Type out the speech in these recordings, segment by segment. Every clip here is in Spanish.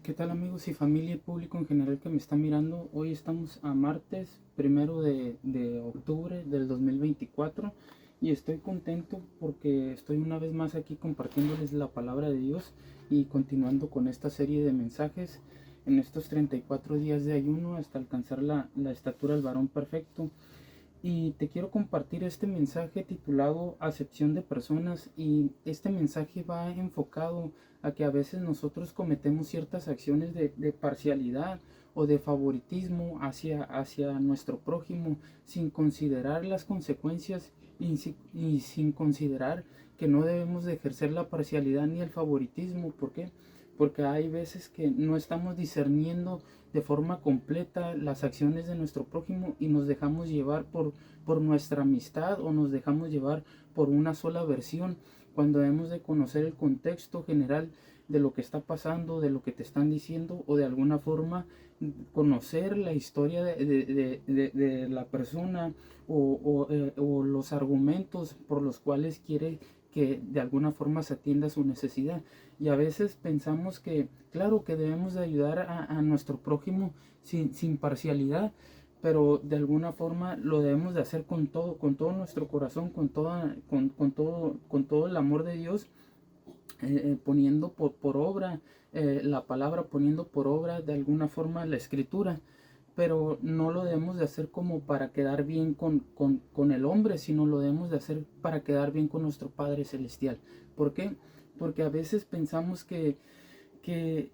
¿Qué tal amigos y familia y público en general que me está mirando? Hoy estamos a martes 1 de octubre del 2024 y estoy contento porque estoy una vez más aquí compartiéndoles la palabra de Dios y continuando con esta serie de mensajes en estos 34 días de ayuno hasta alcanzar la estatura del varón perfecto. Y te quiero compartir este mensaje titulado Acepción de personas, y este mensaje va enfocado a que a veces nosotros cometemos ciertas acciones de parcialidad o de favoritismo hacia nuestro prójimo sin considerar las consecuencias y sin considerar que no debemos de ejercer la parcialidad ni el favoritismo. ¿Por qué? Porque hay veces que no estamos discerniendo de forma completa las acciones de nuestro prójimo y nos dejamos llevar por nuestra amistad, o nos dejamos llevar por una sola versión, cuando debemos de conocer el contexto general de lo que está pasando, de lo que te están diciendo, o de alguna forma conocer la historia de la persona, o los argumentos por los cuales quiere que de alguna forma se atienda su necesidad. Y a veces pensamos que, claro, que debemos de ayudar a nuestro prójimo sin parcialidad, pero de alguna forma lo debemos de hacer con todo nuestro corazón, con todo el amor de Dios, poniendo por obra la palabra, poniendo por obra de alguna forma la escritura. Pero no lo debemos de hacer como para quedar bien con el hombre, sino lo debemos de hacer para quedar bien con nuestro Padre Celestial. ¿Por qué? Porque a veces pensamos que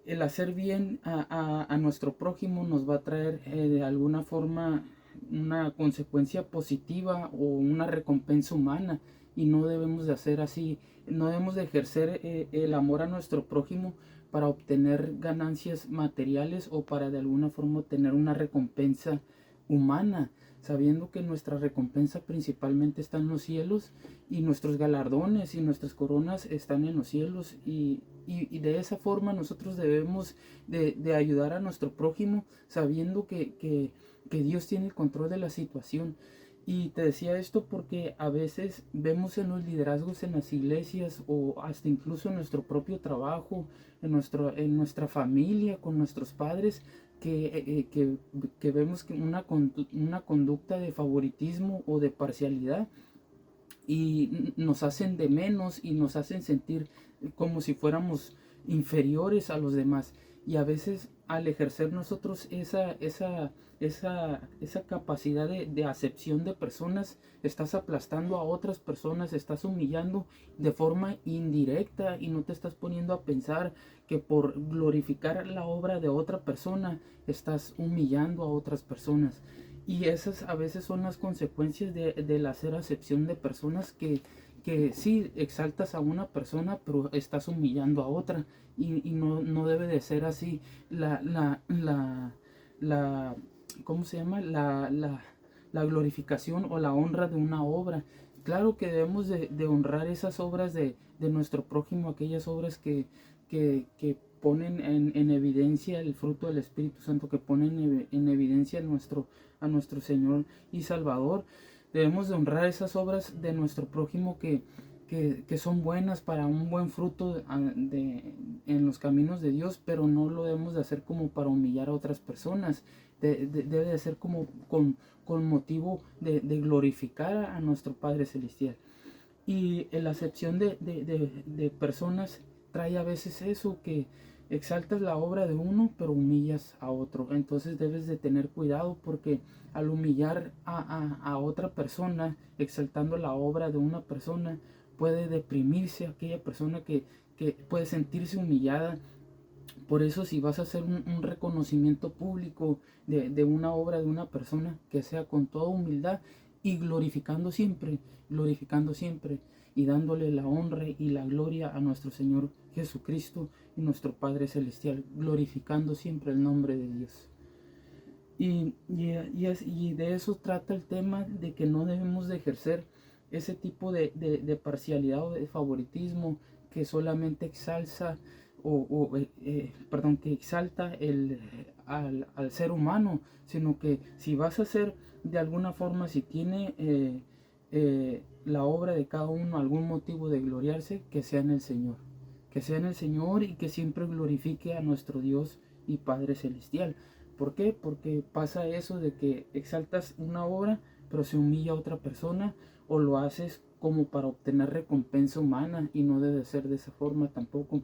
el hacer bien a nuestro prójimo nos va a traer de alguna forma una consecuencia positiva o una recompensa humana, y no debemos de hacer así. No debemos de ejercer el amor a nuestro prójimo para obtener ganancias materiales o para de alguna forma obtener una recompensa humana, sabiendo que nuestra recompensa principalmente está en los cielos, y nuestros galardones y nuestras coronas están en los cielos. Y de esa forma nosotros debemos de ayudar a nuestro prójimo, sabiendo que Dios tiene el control de la situación. Y te decía esto porque a veces vemos en los liderazgos en las iglesias, o hasta incluso en nuestro propio trabajo, en nuestra familia, con nuestros padres, que vemos que una conducta de favoritismo o de parcialidad, y nos hacen de menos y nos hacen sentir como si fuéramos inferiores a los demás. Y a veces al ejercer nosotros esa capacidad de acepción de personas, estás aplastando a otras personas, estás humillando de forma indirecta, y no te estás poniendo a pensar que por glorificar la obra de otra persona estás humillando a otras personas. Y esas a veces son las consecuencias del hacer acepción de personas, que sí exaltas a una persona, pero estás humillando a otra. Y no debe de ser así la ¿cómo se llama? La glorificación o la honra de una obra. Claro que debemos de honrar esas obras de nuestro prójimo, aquellas obras que ponen en evidencia el fruto del Espíritu Santo, que ponen en evidencia a nuestro Señor y Salvador. Debemos de honrar esas obras de nuestro prójimo que son buenas para un buen fruto en los caminos de Dios, pero no lo debemos de hacer como para humillar a otras personas. Debe de ser como con motivo de glorificar a nuestro Padre Celestial. Y la acepción de personas trae a veces eso, que exaltas la obra de uno pero humillas a otro. Entonces debes de tener cuidado, porque al humillar a otra persona, exaltando la obra de una persona, puede deprimirse aquella persona que puede sentirse humillada. Por eso, si vas a hacer un reconocimiento público de una obra de una persona, que sea con toda humildad y glorificando siempre y dándole la honra y la gloria a nuestro Señor Jesucristo y nuestro Padre Celestial, glorificando siempre el nombre de Dios. Y de eso trata el tema, de que no debemos de ejercer ese tipo de parcialidad o de favoritismo que solamente perdón, que exalta al ser humano, sino que si vas a hacer de alguna forma, si tiene la obra de cada uno algún motivo de gloriarse, que sea en el Señor, que sea en el Señor y que siempre glorifique a nuestro Dios y Padre Celestial. ¿Por qué? Porque pasa eso de que exaltas una obra, pero se humilla a otra persona, o lo haces como para obtener recompensa humana, y no debe ser de esa forma tampoco.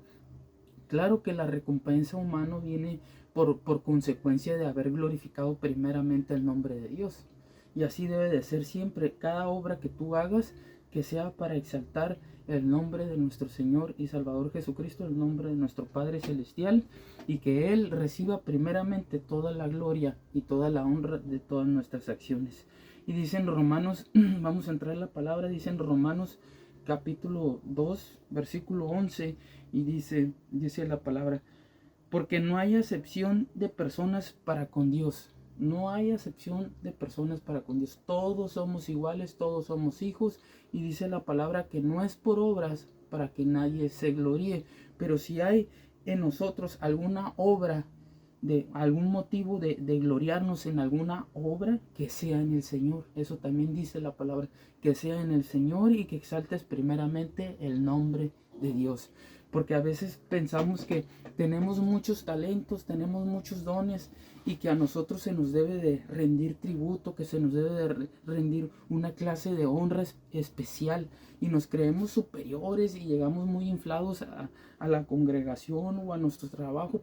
Claro que la recompensa humana viene por consecuencia de haber glorificado primeramente el nombre de Dios. Y así debe de ser siempre. Cada obra que tú hagas, que sea para exaltar el nombre de nuestro Señor y Salvador Jesucristo, el nombre de nuestro Padre Celestial, y que Él reciba primeramente toda la gloria y toda la honra de todas nuestras acciones. Y dicen Romanos, vamos a entrar en la palabra, dicen Romanos capítulo 2, versículo 11, y dice la palabra: porque no hay acepción de personas para con Dios. No hay acepción de personas para con Dios. Todos somos iguales, todos somos hijos. Y dice la palabra que no es por obras para que nadie se gloríe. Pero si hay en nosotros alguna obra, de algún motivo de gloriarnos en alguna obra, que sea en el Señor. Eso también dice la palabra, que sea en el Señor, y que exaltes primeramente el nombre de Dios. Porque a veces pensamos que tenemos muchos talentos, tenemos muchos dones, y que a nosotros se nos debe de rendir tributo, que se nos debe de rendir una clase de honra especial, y nos creemos superiores y llegamos muy inflados a la congregación o a nuestro trabajo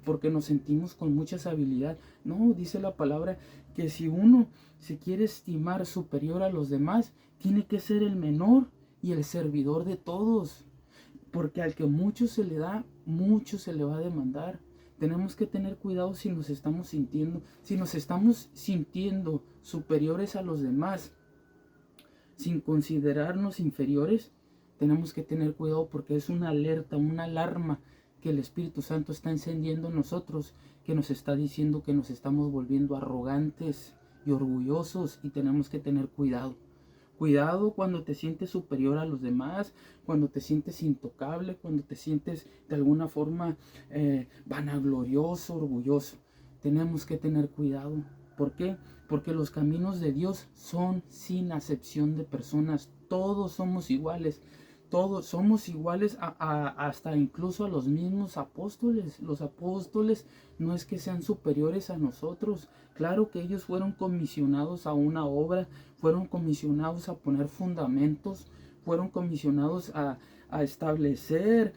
porque nos sentimos con mucha habilidad. No, dice la palabra que si uno se quiere estimar superior a los demás, tiene que ser el menor y el servidor de todos. Porque al que mucho se le da, mucho se le va a demandar. Tenemos que tener cuidado si nos estamos sintiendo superiores a los demás, sin considerarnos inferiores. Tenemos que tener cuidado, porque es una alerta, una alarma que el Espíritu Santo está encendiendo en nosotros, que nos está diciendo que nos estamos volviendo arrogantes y orgullosos, y tenemos que tener cuidado. Cuidado cuando te sientes superior a los demás, cuando te sientes intocable, cuando te sientes de alguna forma vanaglorioso, orgulloso. Tenemos que tener cuidado. ¿Por qué? Porque los caminos de Dios son sin acepción de personas. Todos somos iguales. Todos somos iguales hasta incluso a los mismos apóstoles. Los apóstoles no es que sean superiores a nosotros. Claro que ellos fueron comisionados a una obra, fueron comisionados a poner fundamentos, fueron comisionados a establecer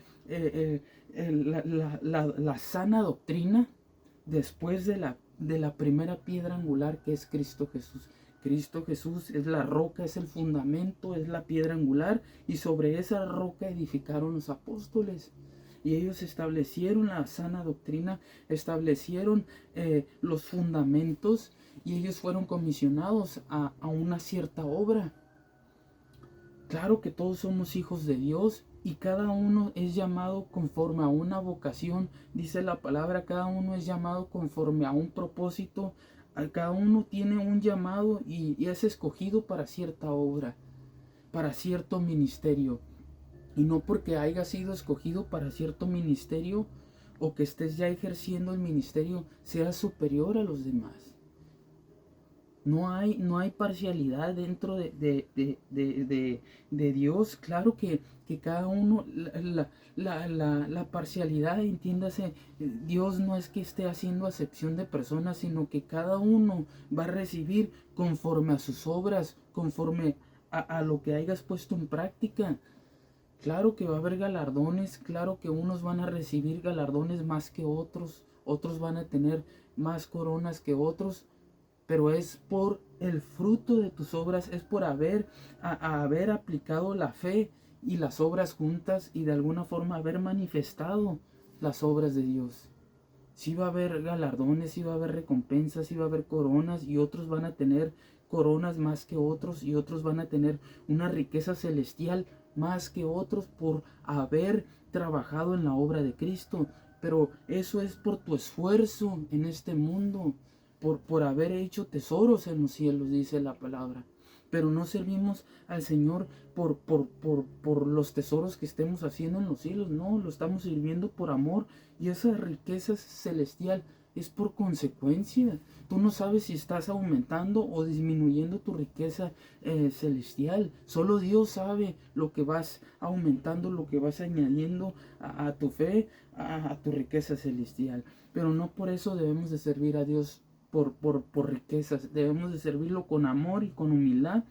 la sana doctrina después de la primera piedra angular, que es Cristo Jesús. Cristo Jesús es la roca, es el fundamento, es la piedra angular, y sobre esa roca edificaron los apóstoles. Y ellos establecieron la sana doctrina, establecieron los fundamentos, y ellos fueron comisionados a una cierta obra. Claro que todos somos hijos de Dios, y cada uno es llamado conforme a una vocación. Dice la palabra, cada uno es llamado conforme a un propósito. Cada uno tiene un llamado y es escogido para cierta obra, para cierto ministerio. Y no porque haya sido escogido para cierto ministerio, o que estés ya ejerciendo el ministerio, seas superior a los demás. No hay parcialidad dentro de Dios. Claro que cada uno, la parcialidad, entiéndase, Dios no es que esté haciendo acepción de personas, sino que cada uno va a recibir conforme a sus obras, conforme a lo que hayas puesto en práctica. Claro que va a haber galardones, claro que unos van a recibir galardones más que otros, otros van a tener más coronas que otros, pero es por el fruto de tus obras, es por haber aplicado la fe y las obras juntas, y de alguna forma haber manifestado las obras de Dios. Sí va a haber galardones, sí va a haber recompensas, sí va a haber coronas, y otros van a tener coronas más que otros, y otros van a tener una riqueza celestial más que otros por haber trabajado en la obra de Cristo. Pero eso es por tu esfuerzo en este mundo, por haber hecho tesoros en los cielos, dice la palabra. Pero no servimos al Señor por los tesoros que estemos haciendo en los cielos. No, lo estamos sirviendo por amor, y esa riqueza celestial es por consecuencia. Tú no sabes si estás aumentando o disminuyendo tu riqueza celestial. Solo Dios sabe lo que vas aumentando, lo que vas añadiendo a tu fe, a tu riqueza celestial. Pero no por eso debemos de servir a Dios por riquezas. Debemos de servirlo con amor y con humildad,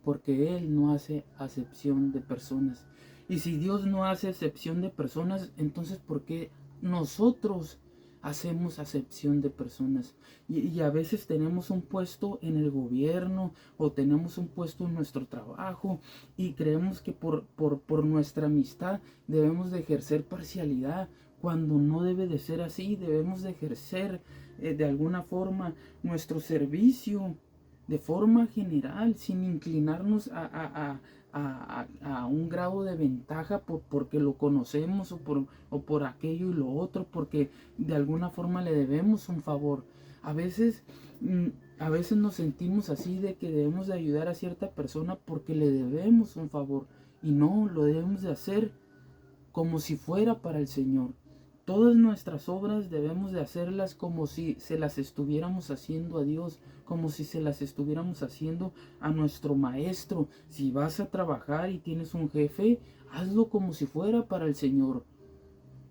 porque Él no hace acepción de personas. Y si Dios no hace acepción de personas, entonces ¿por qué nosotros hacemos acepción de personas? Y a veces tenemos un puesto en el gobierno o tenemos un puesto en nuestro trabajo y creemos que por nuestra amistad debemos de ejercer parcialidad, cuando no debe de ser así. Debemos de ejercer de alguna forma nuestro servicio de forma general, sin inclinarnos a un grado de ventaja porque lo conocemos o por aquello y lo otro, porque de alguna forma le debemos un favor. A veces, a veces nos sentimos así, de que debemos de ayudar a cierta persona porque le debemos un favor, y no, lo debemos de hacer como si fuera para el Señor. Todas nuestras obras debemos de hacerlas como si se las estuviéramos haciendo a Dios, como si se las estuviéramos haciendo a nuestro maestro. Si vas a trabajar y tienes un jefe, hazlo como si fuera para el Señor.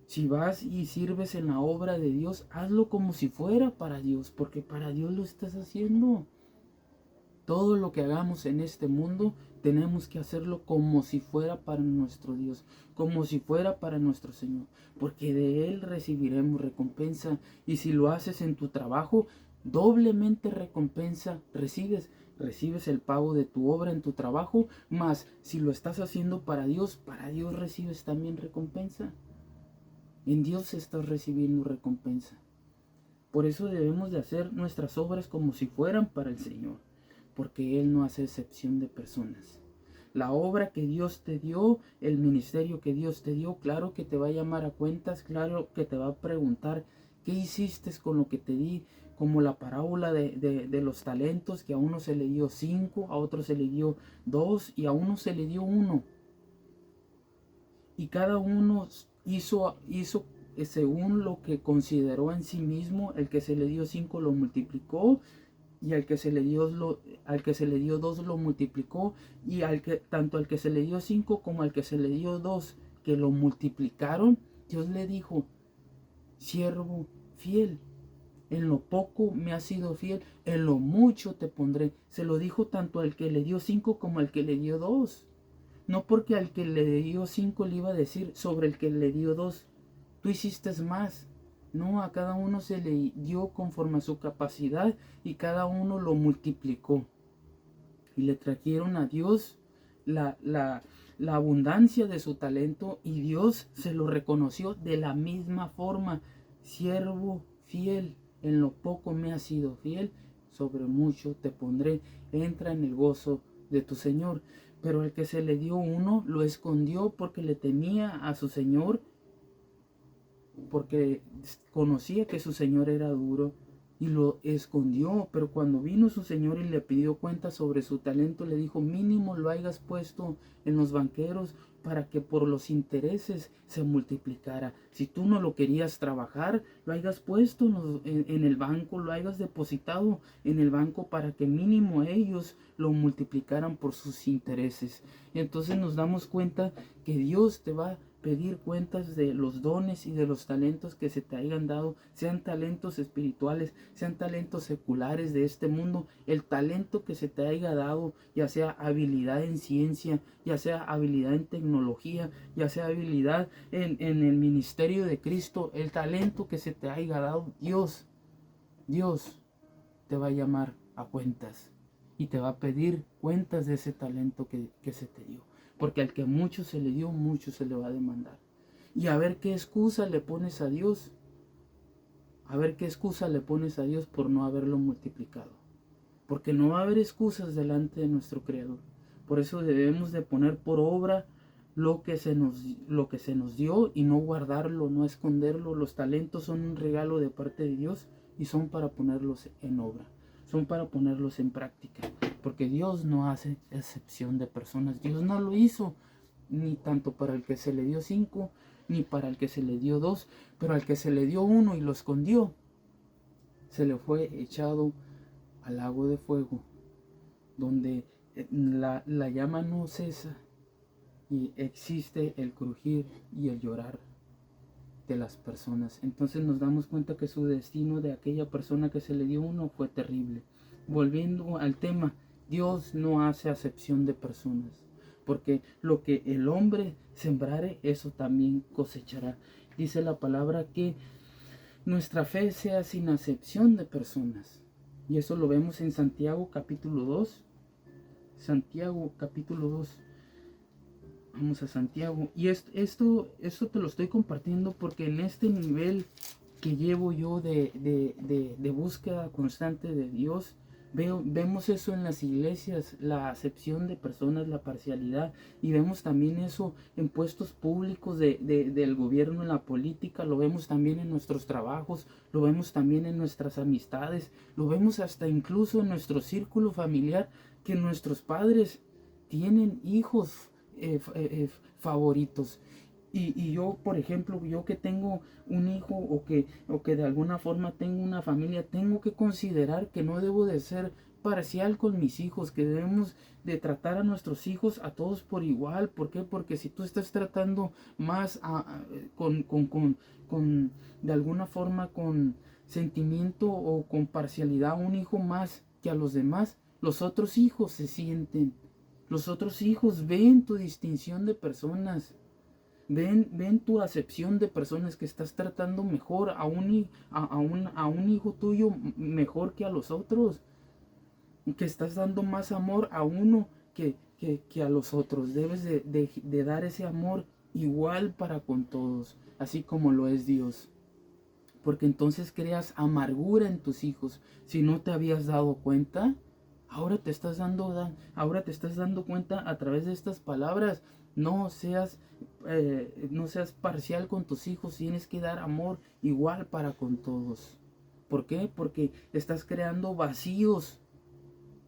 Si vas y sirves en la obra de Dios, hazlo como si fuera para Dios, porque para Dios lo estás haciendo. Todo lo que hagamos en este mundo tenemos que hacerlo como si fuera para nuestro Dios, como si fuera para nuestro Señor, porque de Él recibiremos recompensa. Y si lo haces en tu trabajo, doblemente recompensa recibes. Recibes el pago de tu obra en tu trabajo, más si lo estás haciendo para Dios recibes también recompensa. En Dios estás recibiendo recompensa. Por eso debemos de hacer nuestras obras como si fueran para el Señor, porque Él no hace excepción de personas. La obra que Dios te dio, el ministerio que Dios te dio, claro que te va a llamar a cuentas, claro que te va a preguntar qué hiciste con lo que te di, como la parábola de los talentos, que a uno se le dio 5, a otro se le dio 2 y a uno se le dio 1. Y cada uno hizo según lo que consideró en sí mismo. El que se le dio 5 lo multiplicó, y al que se le dio 2 lo multiplicó, y tanto al que se le dio 5 como al que se le dio 2 que lo multiplicaron, Dios le dijo: siervo fiel, en lo poco me has sido fiel, en lo mucho te pondré. Se lo dijo tanto al que le dio 5 como al que le dio 2. No porque al que le dio 5 le iba a decir sobre el que le dio 2: tú hiciste más. No, a cada uno se le dio conforme a su capacidad, y cada uno lo multiplicó. Y le trajeron a Dios la abundancia de su talento, y Dios se lo reconoció de la misma forma: siervo fiel, en lo poco me has sido fiel, sobre mucho te pondré, entra en el gozo de tu Señor. Pero el que se le dio 1 lo escondió porque le temía a su Señor, porque conocía que su señor era duro, y lo escondió. Pero cuando vino su señor y le pidió cuenta sobre su talento, le dijo: mínimo lo hayas puesto en los banqueros, para que por los intereses se multiplicara. Si tú no lo querías trabajar, lo hayas puesto en el banco, lo hayas depositado en el banco, para que mínimo ellos lo multiplicaran por sus intereses. Y entonces nos damos cuenta que Dios te va a pedir cuentas de los dones y de los talentos que se te hayan dado, sean talentos espirituales, sean talentos seculares de este mundo. El talento que se te haya dado, ya sea habilidad en ciencia, ya sea habilidad en tecnología, ya sea habilidad en el ministerio de Cristo, el talento que se te haya dado, Dios te va a llamar a cuentas y te va a pedir cuentas de ese talento que se te dio. Porque al que mucho se le dio, mucho se le va a demandar. Y a ver qué excusa le pones a Dios. A ver qué excusa le pones a Dios por no haberlo multiplicado. Porque no va a haber excusas delante de nuestro Creador. Por eso debemos de poner por obra lo que se nos dio, y no guardarlo, no esconderlo. Los talentos son un regalo de parte de Dios, y son para ponerlos en obra. Son para ponerlos en práctica, porque Dios no hace excepción de personas. Dios no lo hizo, ni tanto para el que se le dio 5, ni para el que se le dio 2, pero al que se le dio 1 y lo escondió, se le fue echado al lago de fuego, donde la llama no cesa y existe el crujir y el llorar de las personas. Entonces nos damos cuenta que su destino de aquella persona que se le dio uno fue terrible. Volviendo al tema, Dios no hace acepción de personas, porque lo que el hombre sembrare, eso también cosechará. Dice la palabra que nuestra fe sea sin acepción de personas. Y eso lo vemos en Santiago capítulo 2. Santiago capítulo 2. Vamos a Santiago. Y esto te lo estoy compartiendo porque en este nivel que llevo yo de búsqueda constante de Dios, vemos eso en las iglesias, la acepción de personas, la parcialidad, y vemos también eso en puestos públicos del gobierno, en la política, lo vemos también en nuestros trabajos, lo vemos también en nuestras amistades, lo vemos hasta incluso en nuestro círculo familiar, que nuestros padres tienen hijos favoritos. Y yo, por ejemplo, yo que tengo un hijo o que de alguna forma tengo una familia, tengo que considerar que no debo de ser parcial con mis hijos, que debemos de tratar a nuestros hijos a todos por igual. ¿Por qué? Porque si tú estás tratando más con de alguna forma con sentimiento o con parcialidad a un hijo más que a los demás, los otros hijos se sienten. Los otros hijos ven tu distinción de personas, ven tu acepción de personas, que estás tratando mejor a un hijo tuyo mejor que a los otros, que estás dando más amor a uno que a los otros. Debes de dar ese amor igual para con todos, así como lo es Dios. Porque entonces creas amargura en tus hijos. Si no te habías dado cuenta, ahora te estás dando cuenta a través de estas palabras. No seas parcial con tus hijos. Tienes que dar amor igual para con todos. ¿Por qué? Porque estás creando vacíos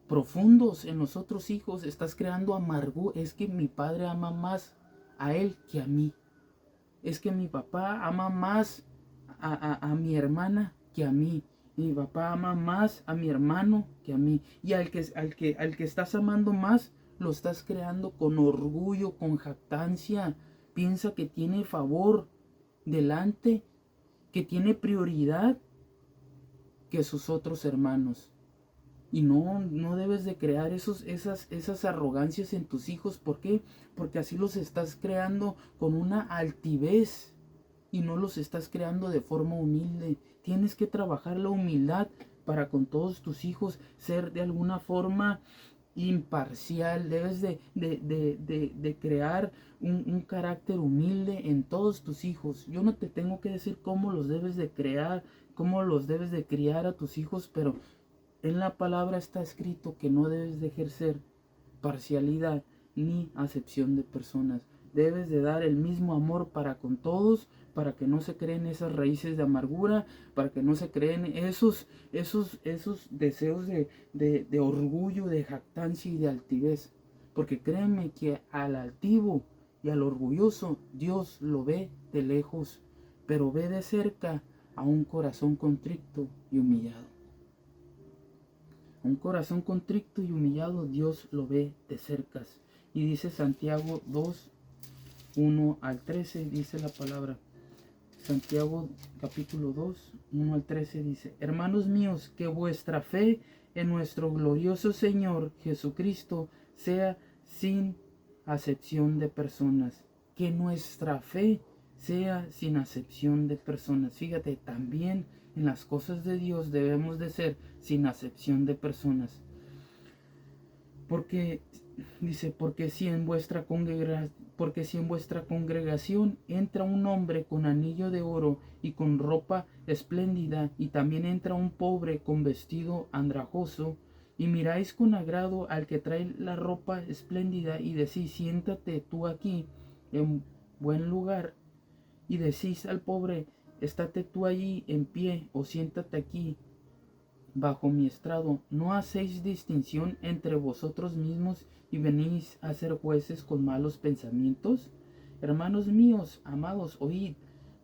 profundos en los otros hijos. Estás creando amargura. Es que mi padre ama más a él que a mí. Es que mi papá ama más a mi hermana que a mí. Mi papá ama más a mi hermano que a mí. Y al que estás amando más, lo estás creando con orgullo, con jactancia. Piensa que tiene favor delante, que tiene prioridad que sus otros hermanos. Y no debes de crear esas arrogancias en tus hijos. ¿Por qué? Porque así los estás creando con una altivez y no los estás creando de forma humilde. Tienes que trabajar la humildad para con todos tus hijos, ser de alguna forma imparcial. Debes de crear un carácter humilde en todos tus hijos. Yo no te tengo que decir cómo los debes de crear, cómo los debes de criar a tus hijos, pero en la palabra está escrito que no debes de ejercer parcialidad ni acepción de personas. Debes de dar el mismo amor para con todos, para que no se creen esas raíces de amargura, para que no se creen esos deseos de orgullo, de jactancia y de altivez. Porque créeme que al altivo y al orgulloso Dios lo ve de lejos, pero ve de cerca a un corazón contrito y humillado. Un corazón contrito y humillado Dios lo ve de cerca. Y dice Santiago 2, 1 al 13, dice la palabra. Santiago capítulo 2, 1 al 13 dice: Hermanos míos, que vuestra fe en nuestro glorioso Señor Jesucristo sea sin acepción de personas. Que nuestra fe sea sin acepción de personas. Fíjate, también en las cosas de Dios debemos de ser sin acepción de personas. Porque dice, porque si en vuestra congregación entra un hombre con anillo de oro y con ropa espléndida, y también entra un pobre con vestido andrajoso, y miráis con agrado al que trae la ropa espléndida, y decís: siéntate tú aquí en buen lugar, y decís al pobre: estate tú allí en pie, o siéntate aquí bajo mi estrado. ¿No hacéis distinción entre vosotros mismos y venís a ser jueces con malos pensamientos? Hermanos míos, amados, oíd.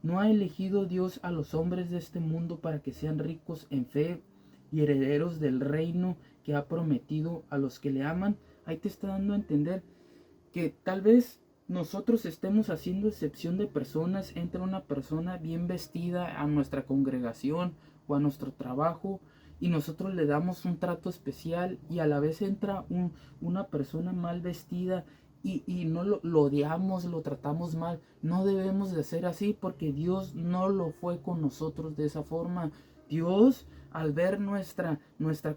¿No ha elegido Dios a los hombres de este mundo para que sean ricos en fe y herederos del reino que ha prometido a los que le aman? Ahí te está dando a entender que tal vez nosotros estemos haciendo excepción de personas. Entra una persona bien vestida a nuestra congregación o a nuestro trabajo y nosotros le damos un trato especial, y a la vez entra una persona mal vestida y no lo odiamos, lo tratamos mal. No debemos de ser así, porque Dios no lo fue con nosotros de esa forma. Dios, al ver nuestra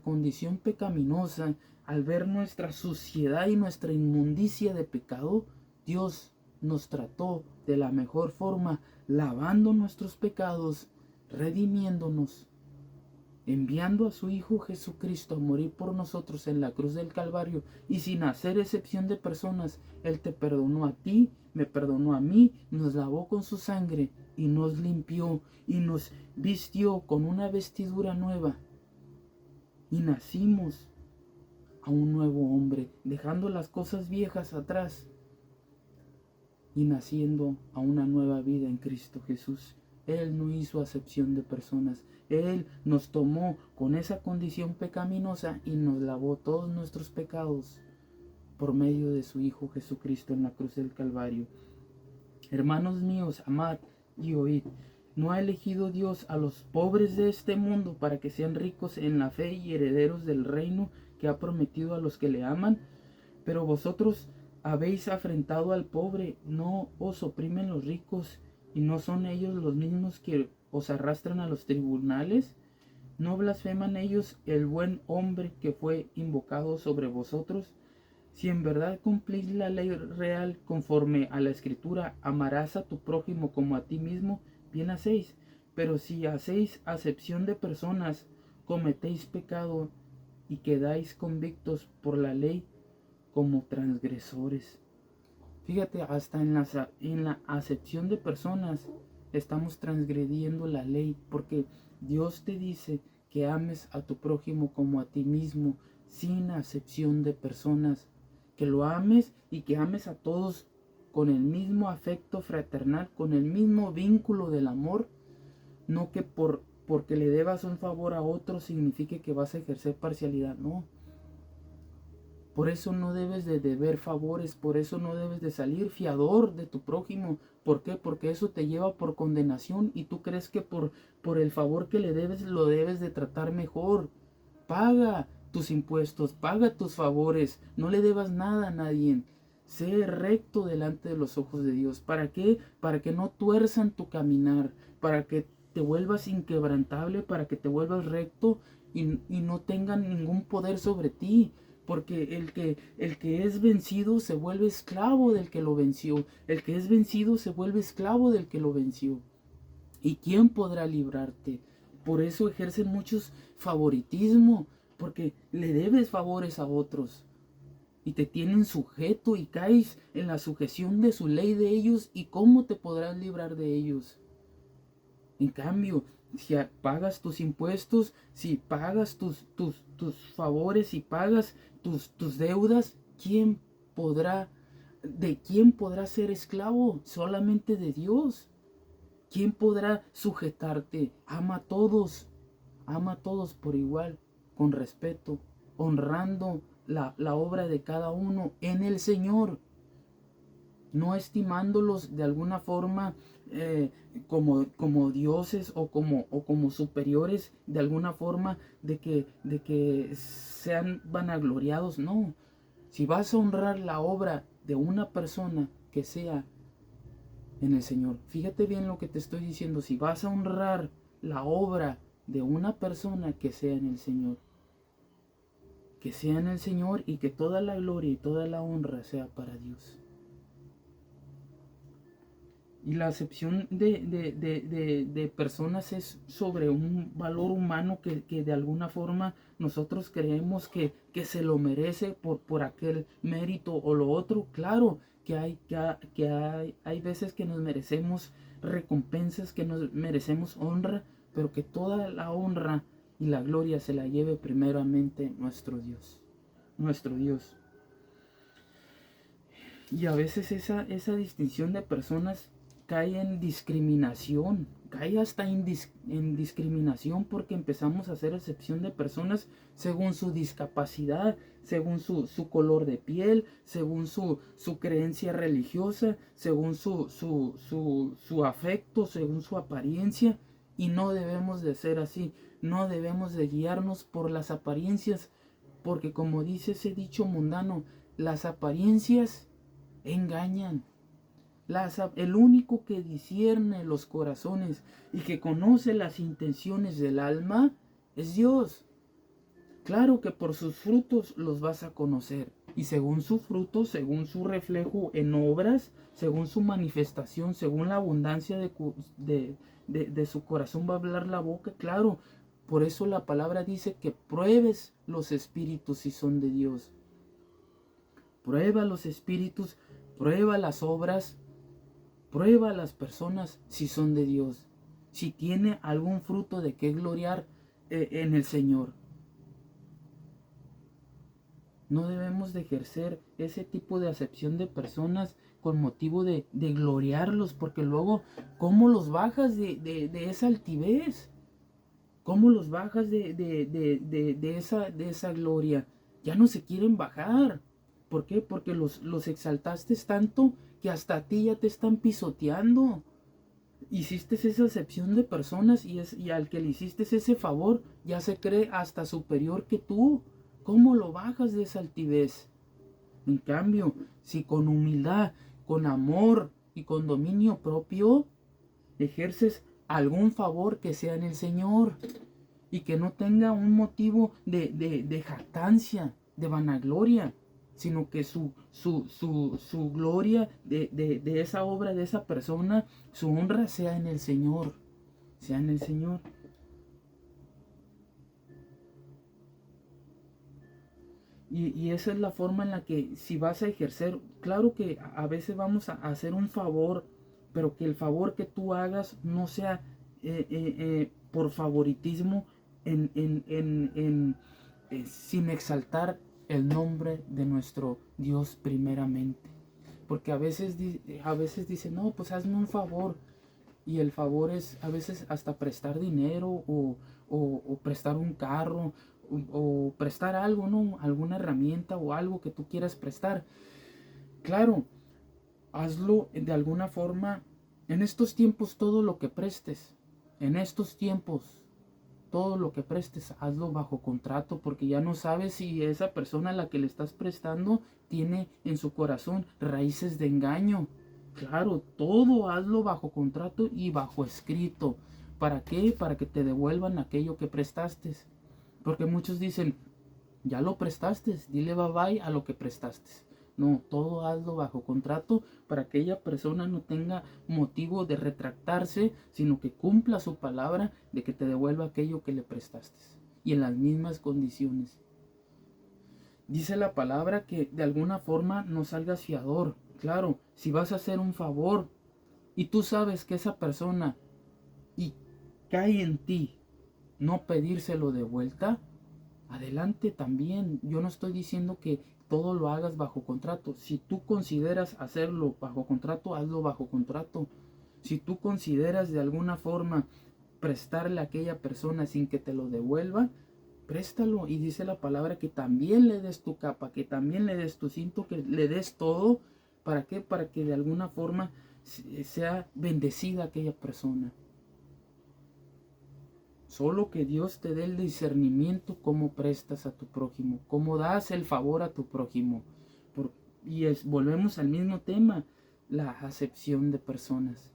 condición pecaminosa, al ver nuestra suciedad y nuestra inmundicia de pecado, Dios nos trató de la mejor forma, lavando nuestros pecados, redimiéndonos, enviando a su Hijo Jesucristo a morir por nosotros en la cruz del Calvario, y sin hacer excepción de personas. Él te perdonó a ti, me perdonó a mí, nos lavó con su sangre y nos limpió y nos vistió con una vestidura nueva, y nacimos a un nuevo hombre, dejando las cosas viejas atrás y naciendo a una nueva vida en Cristo Jesús. Él no hizo acepción de personas. Él nos tomó con esa condición pecaminosa y nos lavó todos nuestros pecados por medio de su Hijo Jesucristo en la cruz del Calvario. Hermanos míos, amad y oíd. ¿No ha elegido Dios a los pobres de este mundo para que sean ricos en la fe y herederos del reino que ha prometido a los que le aman? Pero vosotros habéis afrentado al pobre. ¿No os oprimen los ricos, y no son ellos los mismos que os arrastran a los tribunales? ¿No blasfeman ellos el buen hombre que fue invocado sobre vosotros? Si en verdad cumplís la ley real conforme a la Escritura, amarás a tu prójimo como a ti mismo, bien hacéis. Pero si hacéis acepción de personas, cometéis pecado y quedáis convictos por la ley como transgresores. Fíjate, hasta en la acepción de personas estamos transgrediendo la ley, porque Dios te dice que ames a tu prójimo como a ti mismo, sin acepción de personas, que lo ames y que ames a todos con el mismo afecto fraternal, con el mismo vínculo del amor. No que porque le debas un favor a otro signifique que vas a ejercer parcialidad, no. Por eso no debes de deber favores, por eso no debes de salir fiador de tu prójimo. ¿Por qué? Porque eso te lleva por condenación, y tú crees que por el favor que le debes lo debes de tratar mejor. Paga tus impuestos, paga tus favores, no le debas nada a nadie. Sé recto delante de los ojos de Dios. ¿Para qué? Para que no tuerzan tu caminar, para que te vuelvas inquebrantable, para que te vuelvas recto y no tengan ningún poder sobre ti. Porque el que es vencido se vuelve esclavo del que lo venció. El que es vencido se vuelve esclavo del que lo venció. ¿Y quién podrá librarte? Por eso ejercen muchos favoritismo, porque le debes favores a otros y te tienen sujeto y caes en la sujeción de su ley de ellos. ¿Y cómo te podrás librar de ellos? En cambio, si pagas tus impuestos, si pagas tus favores, si pagas tus deudas, ¿de quién podrá ser esclavo? Solamente de Dios. ¿Quién podrá sujetarte? Ama a todos por igual, con respeto, honrando la obra de cada uno en el Señor, no estimándolos de alguna forma como dioses o como superiores, de alguna forma de que sean vanagloriados. No, si vas a honrar la obra de una persona, que sea en el Señor. Fíjate bien lo que te estoy diciendo. Si vas a honrar la obra de una persona, que sea en el Señor. Que sea en el Señor, y que toda la gloria y toda la honra sea para Dios. Y la acepción de personas es sobre un valor humano que de alguna forma nosotros creemos que se lo merece por aquel mérito o lo otro. Claro que hay veces que nos merecemos recompensas, que nos merecemos honra, pero que toda la honra y la gloria se la lleve primeramente nuestro Dios. Nuestro Dios. Y a veces esa distinción de personas cae en discriminación, cae hasta en discriminación, porque empezamos a hacer excepción de personas según su discapacidad, según su color de piel, según su creencia religiosa, según su afecto, según su apariencia. Y no debemos de ser así, no debemos de guiarnos por las apariencias, porque como dice ese dicho mundano, las apariencias engañan. El único que discierne los corazones y que conoce las intenciones del alma es Dios. Claro que por sus frutos los vas a conocer. Y según su fruto, según su reflejo en obras, según su manifestación, según la abundancia de su corazón va a hablar la boca. Claro, por eso la palabra dice que pruebes los espíritus si son de Dios. Prueba los espíritus, prueba las obras, prueba a las personas si son de Dios, si tiene algún fruto de qué gloriar en el Señor. No debemos de ejercer ese tipo de acepción de personas con motivo de gloriarlos, porque luego, ¿cómo los bajas de esa altivez? ¿Cómo los bajas de esa gloria? Ya no se quieren bajar. ¿Por qué? Porque los exaltaste tanto que hasta a ti ya te están pisoteando. Hiciste esa acepción de personas y al que le hiciste ese favor ya se cree hasta superior que tú. ¿Cómo lo bajas de esa altivez? En cambio, si con humildad, con amor y con dominio propio ejerces algún favor que sea en el Señor y que no tenga un motivo de jactancia, de vanagloria, sino que su gloria de esa obra, de esa persona, su honra sea en el Señor, sea en el Señor. Y esa es la forma en la que si vas a ejercer, claro que a veces vamos a hacer un favor, pero que el favor que tú hagas no sea por favoritismo sin exaltar el nombre de nuestro Dios primeramente. Porque a veces dicen, no, pues hazme un favor. Y el favor es a veces hasta prestar dinero o prestar un carro o prestar algo, ¿no? Alguna herramienta o algo que tú quieras prestar. Claro, hazlo de alguna forma. En estos tiempos todo lo que prestes, en estos tiempos todo lo que prestes, hazlo bajo contrato, porque ya no sabes si esa persona a la que le estás prestando tiene en su corazón raíces de engaño. Claro, todo hazlo bajo contrato y bajo escrito. ¿Para qué? Para que te devuelvan aquello que prestaste. Porque muchos dicen, ya lo prestaste, dile bye bye a lo que prestaste. No, todo hazlo bajo contrato para que aquella persona no tenga motivo de retractarse, sino que cumpla su palabra de que te devuelva aquello que le prestaste. Y en las mismas condiciones. Dice la palabra que de alguna forma no salgas fiador. Claro, si vas a hacer un favor y tú sabes que esa persona y cae en ti no pedírselo de vuelta, adelante también. Yo no estoy diciendo que todo lo hagas bajo contrato. Si tú consideras hacerlo bajo contrato, hazlo bajo contrato. Si tú consideras de alguna forma prestarle a aquella persona sin que te lo devuelva, préstalo. Y dice la palabra que también le des tu capa, que también le des tu cinto, que le des todo. ¿Para qué? Para que de alguna forma sea bendecida aquella persona. Solo que Dios te dé el discernimiento cómo prestas a tu prójimo, cómo das el favor a tu prójimo. Volvemos al mismo tema, la acepción de personas.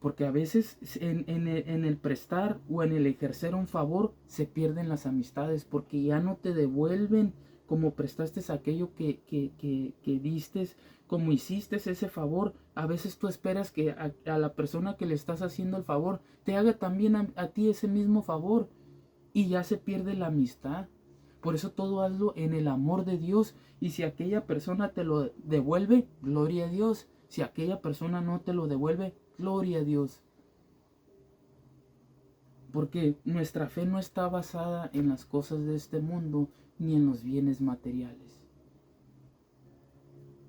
Porque a veces en el prestar o en el ejercer un favor se pierden las amistades, porque ya no te devuelven como prestaste aquello que diste, como hiciste ese favor. A veces tú esperas que a la persona que le estás haciendo el favor te haga también a ti ese mismo favor y ya se pierde la amistad. Por eso todo hazlo en el amor de Dios, y si aquella persona te lo devuelve, gloria a Dios. Si aquella persona no te lo devuelve, gloria a Dios. Porque nuestra fe no está basada en las cosas de este mundo ni en los bienes materiales.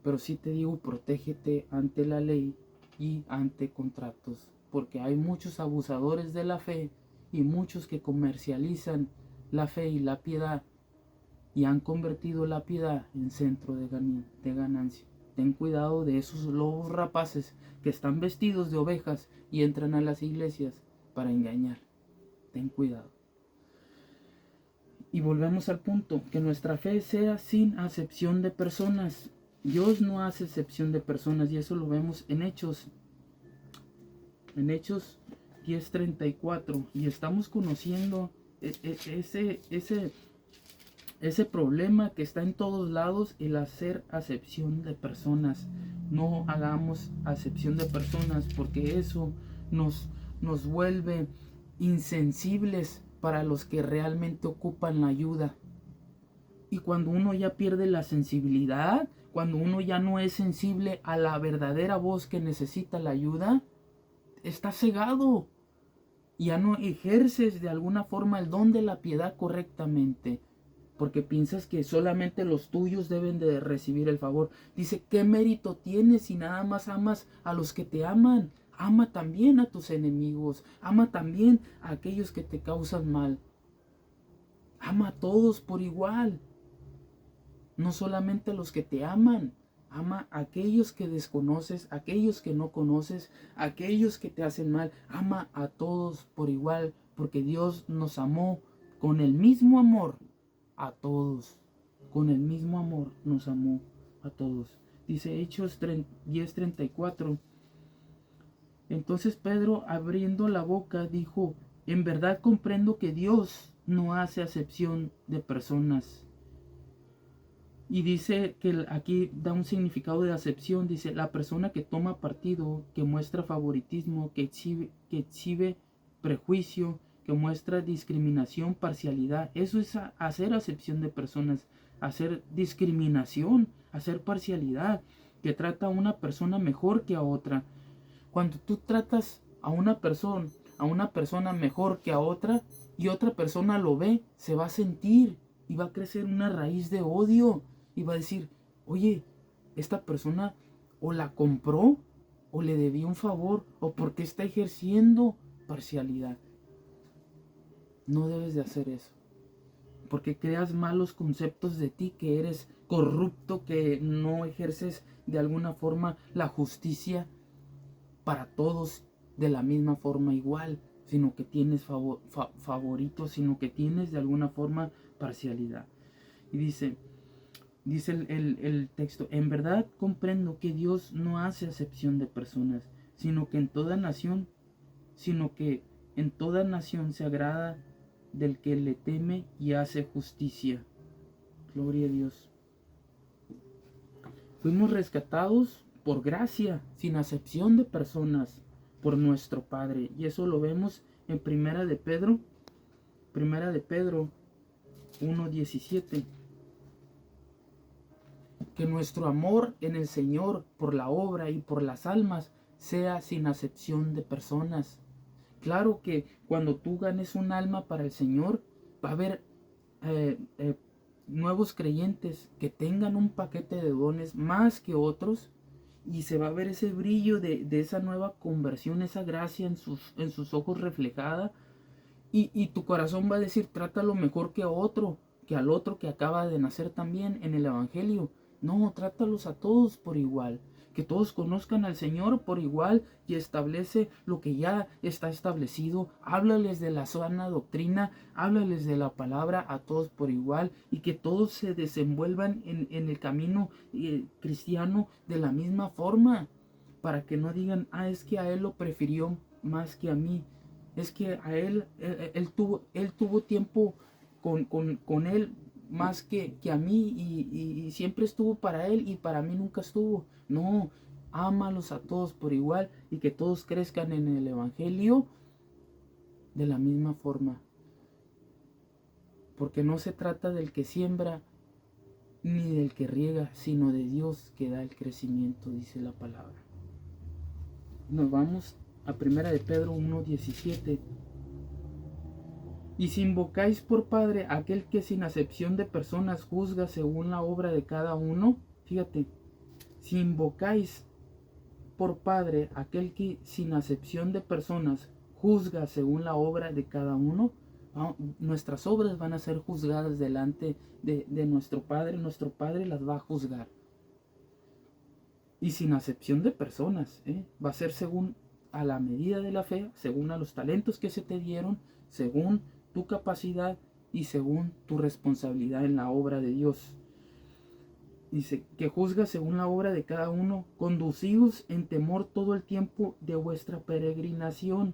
pero sí te digo, protégete ante la ley y ante contratos, porque hay muchos abusadores de la fe y muchos que comercializan la fe y la piedad y han convertido la piedad en centro de ganancia. Ten cuidado de esos lobos rapaces que están vestidos de ovejas y entran a las iglesias para engañar. Ten cuidado. Y volvemos al punto, que nuestra fe sea sin acepción de personas. Dios no hace excepción de personas, y eso lo vemos en Hechos 10:34, y estamos conociendo ese problema que está en todos lados, el hacer acepción de personas. No hagamos acepción de personas, porque eso nos vuelve insensibles para los que realmente ocupan la ayuda. Y cuando uno ya pierde la sensibilidad, cuando uno ya no es sensible a la verdadera voz que necesita la ayuda, está cegado. Ya no ejerces de alguna forma el don de la piedad correctamente, porque piensas que solamente los tuyos deben de recibir el favor. Dice, ¿qué mérito tienes si nada más amas a los que te aman? Ama también a tus enemigos, ama también a aquellos que te causan mal. Ama a todos por igual, no solamente a los que te aman. Ama a aquellos que desconoces, a aquellos que no conoces, a aquellos que te hacen mal. Ama a todos por igual, porque Dios nos amó con el mismo amor a todos. Con el mismo amor nos amó a todos. Dice Hechos 10:34. Entonces Pedro, abriendo la boca, dijo, en verdad comprendo que Dios no hace acepción de personas. Y dice que aquí da un significado de acepción. Dice, la persona que toma partido, que muestra favoritismo, que exhibe prejuicio, que muestra discriminación, parcialidad. Eso es hacer acepción de personas, hacer discriminación, hacer parcialidad, que trata a una persona mejor que a otra. Cuando tú tratas a una persona mejor que a otra, y otra persona lo ve, se va a sentir y va a crecer una raíz de odio y va a decir, oye, esta persona o la compró o le debía un favor o porque está ejerciendo parcialidad. No debes de hacer eso, porque creas malos conceptos de ti, que eres corrupto, que no ejerces de alguna forma la justicia para todos de la misma forma igual, sino que tienes favoritos, sino que tienes de alguna forma parcialidad. Y dice el texto, en verdad comprendo que Dios no hace acepción de personas, sino que en toda nación se agrada del que le teme y hace justicia. Gloria a Dios. Fuimos rescatados por gracia, sin acepción de personas, por nuestro Padre. Y eso lo vemos en Primera de Pedro 1:17. Que nuestro amor en el Señor por la obra y por las almas sea sin acepción de personas. Claro que cuando tú ganes un alma para el Señor, va a haber nuevos creyentes que tengan un paquete de dones más que otros, y se va a ver ese brillo de esa nueva conversión, esa gracia en sus ojos reflejada, y tu corazón va a decir, trátalo mejor que al otro que acaba de nacer también en el Evangelio. No, trátalos a todos por igual, que todos conozcan al Señor por igual, y establece lo que ya está establecido. Háblales de la sana doctrina, háblales de la palabra a todos por igual, y que todos se desenvuelvan en el camino cristiano de la misma forma, para que no digan, es que a él lo prefirió más que a mí, es que a él tuvo tiempo con él más que a mí, y siempre estuvo para él y para mí nunca estuvo. No, ámalos a todos por igual, y que todos crezcan en el Evangelio de la misma forma, porque no se trata del que siembra ni del que riega, sino de Dios que da el crecimiento, dice la palabra. Nos vamos a Primera de Pedro 1:17. Y si invocáis por Padre a aquel que sin acepción de personas juzga según la obra de cada uno, fíjate, Si invocáis por Padre aquel que sin acepción de personas juzga según la obra de cada uno, nuestras obras van a ser juzgadas delante de nuestro Padre las va a juzgar. Y sin acepción de personas, va a ser según a la medida de la fe, según a los talentos que se te dieron, según tu capacidad y según tu responsabilidad en la obra de Dios. Dice que juzga según la obra de cada uno, conducidos en temor todo el tiempo de vuestra peregrinación.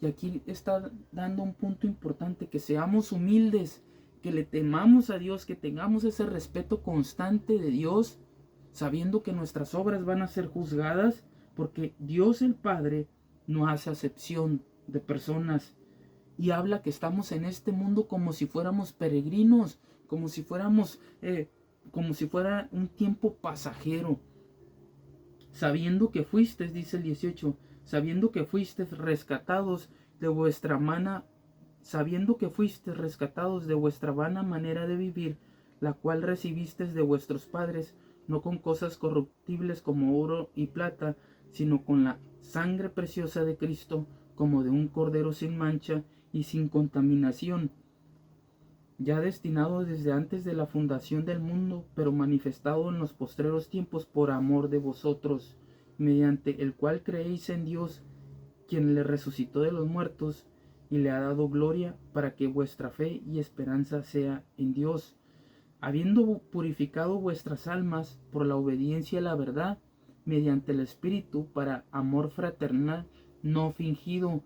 Y aquí está dando un punto importante, que seamos humildes, que le temamos a Dios, que tengamos ese respeto constante de Dios, sabiendo que nuestras obras van a ser juzgadas, porque Dios el Padre no hace acepción de personas. Y habla que estamos en este mundo como si fuéramos peregrinos, como si fuera un tiempo pasajero. Sabiendo que fuisteis, dice el 18, sabiendo que fuisteis rescatados de vuestra vana manera de vivir, la cual recibisteis de vuestros padres, no con cosas corruptibles como oro y plata, sino con la sangre preciosa de Cristo, como de un cordero sin mancha y sin contaminación, ya destinado desde antes de la fundación del mundo, pero manifestado en los postreros tiempos por amor de vosotros, mediante el cual creéis en Dios, quien le resucitó de los muertos y le ha dado gloria, para que vuestra fe y esperanza sea en Dios, habiendo purificado vuestras almas por la obediencia a la verdad, mediante el Espíritu, para amor fraternal no fingido.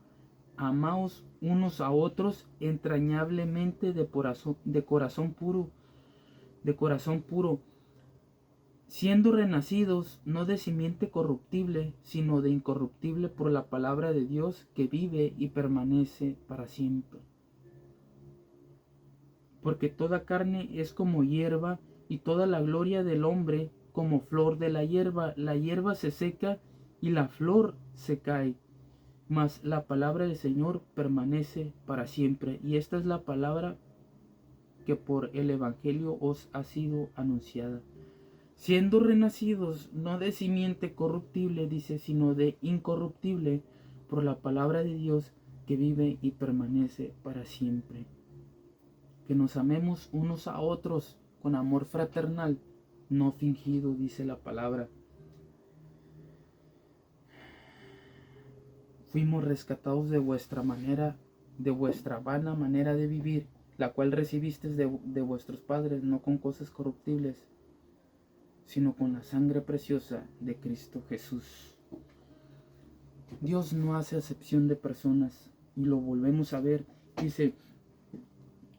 Amaos unos a otros entrañablemente de corazón puro, siendo renacidos no de simiente corruptible, sino de incorruptible por la palabra de Dios, que vive y permanece para siempre. Porque toda carne es como hierba, y toda la gloria del hombre como flor de la hierba. La hierba se seca y la flor se cae, mas la palabra del Señor permanece para siempre. Y esta es la palabra que por el Evangelio os ha sido anunciada. Siendo renacidos no de simiente corruptible, dice, sino de incorruptible, por la palabra de Dios, que vive y permanece para siempre. Que nos amemos unos a otros con amor fraternal, no fingido, dice la palabra. Fuimos rescatados de vuestra vana manera de vivir, la cual recibisteis de vuestros padres, no con cosas corruptibles, sino con la sangre preciosa de Cristo Jesús. Dios no hace acepción de personas, y lo volvemos a ver. Dice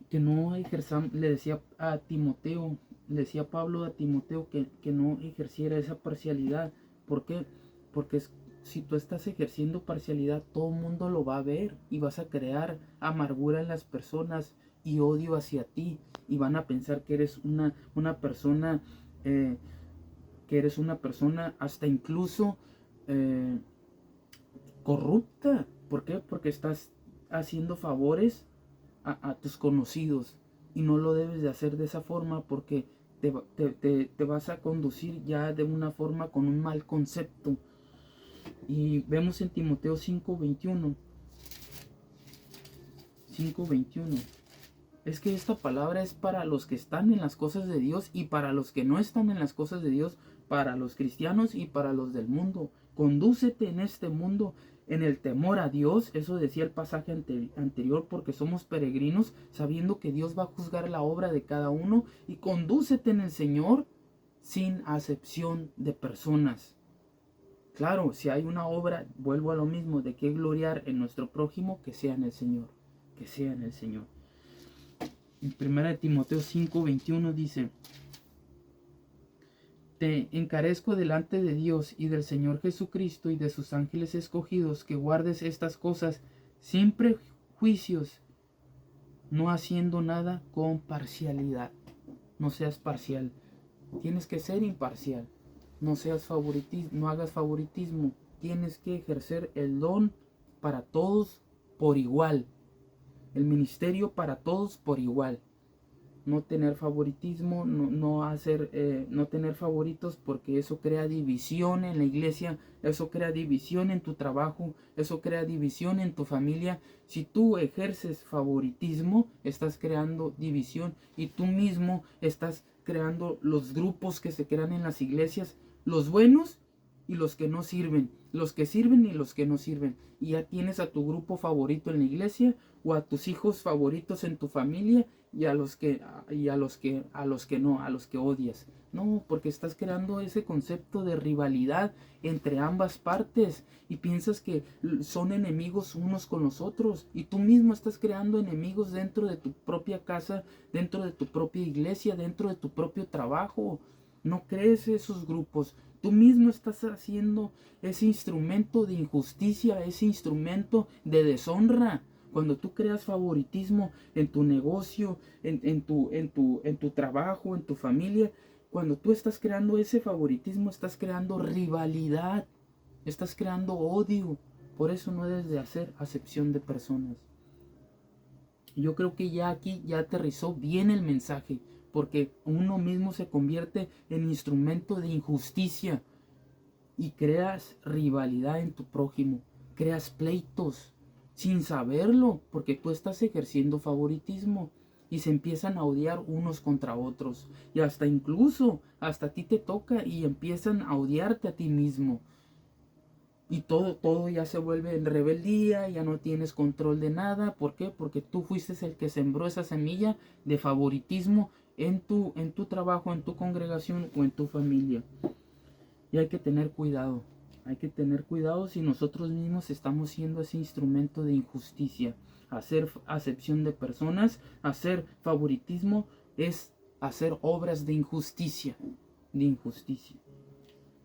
que no ejerzamos, le decía Pablo a Timoteo que no ejerciera esa parcialidad. ¿Por qué? Porque si tú estás ejerciendo parcialidad, todo el mundo lo va a ver y vas a crear amargura en las personas y odio hacia ti, y van a pensar que eres una persona hasta incluso corrupta. ¿Por qué? Porque estás haciendo favores a tus conocidos, y no lo debes de hacer de esa forma, porque te vas a conducir ya de una forma con un mal concepto. Y vemos en Timoteo 5:21, es que esta palabra es para los que están en las cosas de Dios y para los que no están en las cosas de Dios, para los cristianos y para los del mundo. Condúcete en este mundo en el temor a Dios, eso decía el pasaje anterior, porque somos peregrinos, sabiendo que Dios va a juzgar la obra de cada uno, y condúcete en el Señor sin acepción de personas. Claro, si hay una obra, vuelvo a lo mismo, de qué gloriar en nuestro prójimo, que sea en el Señor, que sea en el Señor. En 1 Timoteo 5:21 dice: te encarezco delante de Dios y del Señor Jesucristo y de sus ángeles escogidos, que guardes estas cosas sin prejuicios, no haciendo nada con parcialidad. No seas parcial, tienes que ser imparcial. No hagas favoritismo. Tienes que ejercer el don para todos por igual, el ministerio para todos por igual. no tener favoritismo, no tener favoritos, porque eso crea división en la iglesia, eso crea división en tu trabajo, eso crea división en tu familia. Si tú ejerces favoritismo, estás creando división y tú mismo estás creando los grupos que se crean en las iglesias, los buenos y los que no sirven, los que sirven y los que no sirven. Y ya tienes a tu grupo favorito en la iglesia o a tus hijos favoritos en tu familia y a los que no, a los que odias. No, porque estás creando ese concepto de rivalidad entre ambas partes y piensas que son enemigos unos con los otros, y tú mismo estás creando enemigos dentro de tu propia casa, dentro de tu propia iglesia, dentro de tu propio trabajo. No crees esos grupos. Tú mismo estás haciendo ese instrumento de injusticia, ese instrumento de deshonra. Cuando tú creas favoritismo en tu negocio, en tu trabajo, en tu familia, cuando tú estás creando ese favoritismo, estás creando rivalidad, estás creando odio. Por eso no debes de hacer acepción de personas. Yo creo que ya aquí ya aterrizó bien el mensaje, porque uno mismo se convierte en instrumento de injusticia y creas rivalidad en tu prójimo, creas pleitos sin saberlo, porque tú estás ejerciendo favoritismo y se empiezan a odiar unos contra otros, y hasta a ti te toca y empiezan a odiarte a ti mismo. Y todo ya se vuelve en rebeldía, ya no tienes control de nada. ¿Por qué? Porque tú fuiste el que sembró esa semilla de favoritismo en tu trabajo, en tu congregación o en tu familia. Y hay que tener cuidado. Hay que tener cuidado si nosotros mismos estamos siendo ese instrumento de injusticia. Hacer acepción de personas, hacer favoritismo, es hacer obras de injusticia. De injusticia.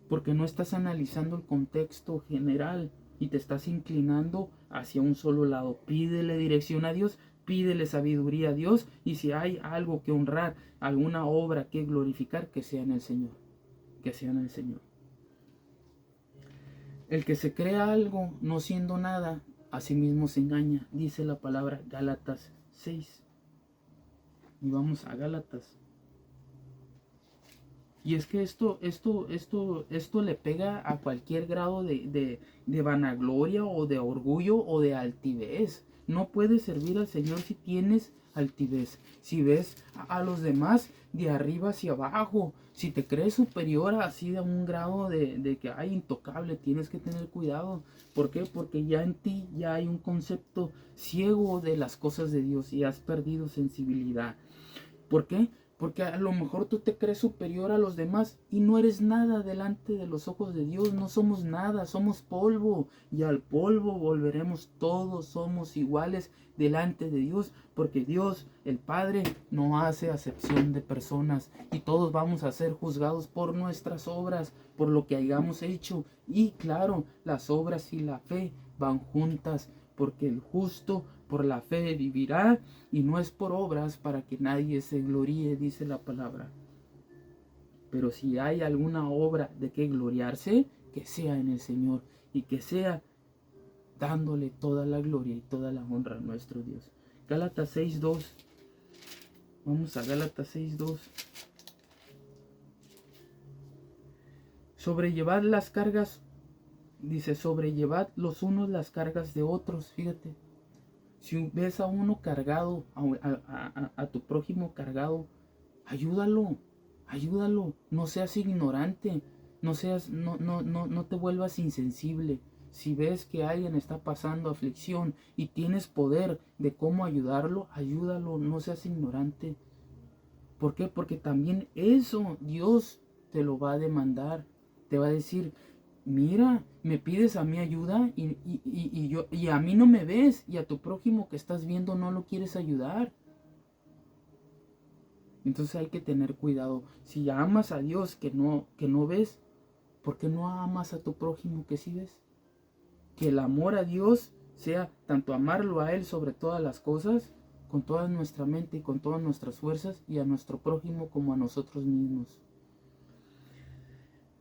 Porque no estás analizando el contexto general y te estás inclinando hacia un solo lado. Pídele dirección a Dios, pídele sabiduría a Dios, y si hay algo que honrar, alguna obra que glorificar, que sea en el Señor. Que sea en el Señor. El que se crea algo no siendo nada, a sí mismo se engaña, dice la palabra Gálatas 6. Y vamos a Gálatas. Y es que esto le pega a cualquier grado de vanagloria o de orgullo o de altivez. No puedes servir al Señor si tienes altivez. Si ves a los demás de arriba hacia abajo, si te crees superior así de un grado de que hay intocable, tienes que tener cuidado. ¿Por qué? Porque ya en ti ya hay un concepto ciego de las cosas de Dios y has perdido sensibilidad. ¿Por qué? Porque a lo mejor tú te crees superior a los demás y no eres nada delante de los ojos de Dios. No somos nada, somos polvo, y al polvo volveremos. Todos somos iguales delante de Dios, porque Dios, el Padre, no hace acepción de personas, y todos vamos a ser juzgados por nuestras obras, por lo que hayamos hecho. Y claro, las obras y la fe van juntas, porque el justo por la fe vivirá, y no es por obras para que nadie se gloríe, dice la palabra. Pero si hay alguna obra de que gloriarse, que sea en el Señor, y que sea dándole toda la gloria y toda la honra a nuestro Dios. Gálatas 6:2. Vamos a Gálatas 6:2. Sobrellevad las cargas, dice, sobrellevad los unos las cargas de otros. Fíjate, si ves a uno cargado, a tu prójimo cargado, ayúdalo, no seas ignorante, no te vuelvas insensible. Si ves que alguien está pasando aflicción y tienes poder de cómo ayudarlo, ayúdalo, no seas ignorante. ¿Por qué? Porque también eso Dios te lo va a demandar. Te va a decir, mira, me pides a mí ayuda y a mí no me ves, y a tu prójimo que estás viendo no lo quieres ayudar. Entonces hay que tener cuidado. Si amas a Dios que no ves, ¿por qué no amas a tu prójimo que sí ves? Que el amor a Dios sea tanto amarlo a Él sobre todas las cosas, con toda nuestra mente y con todas nuestras fuerzas, y a nuestro prójimo como a nosotros mismos.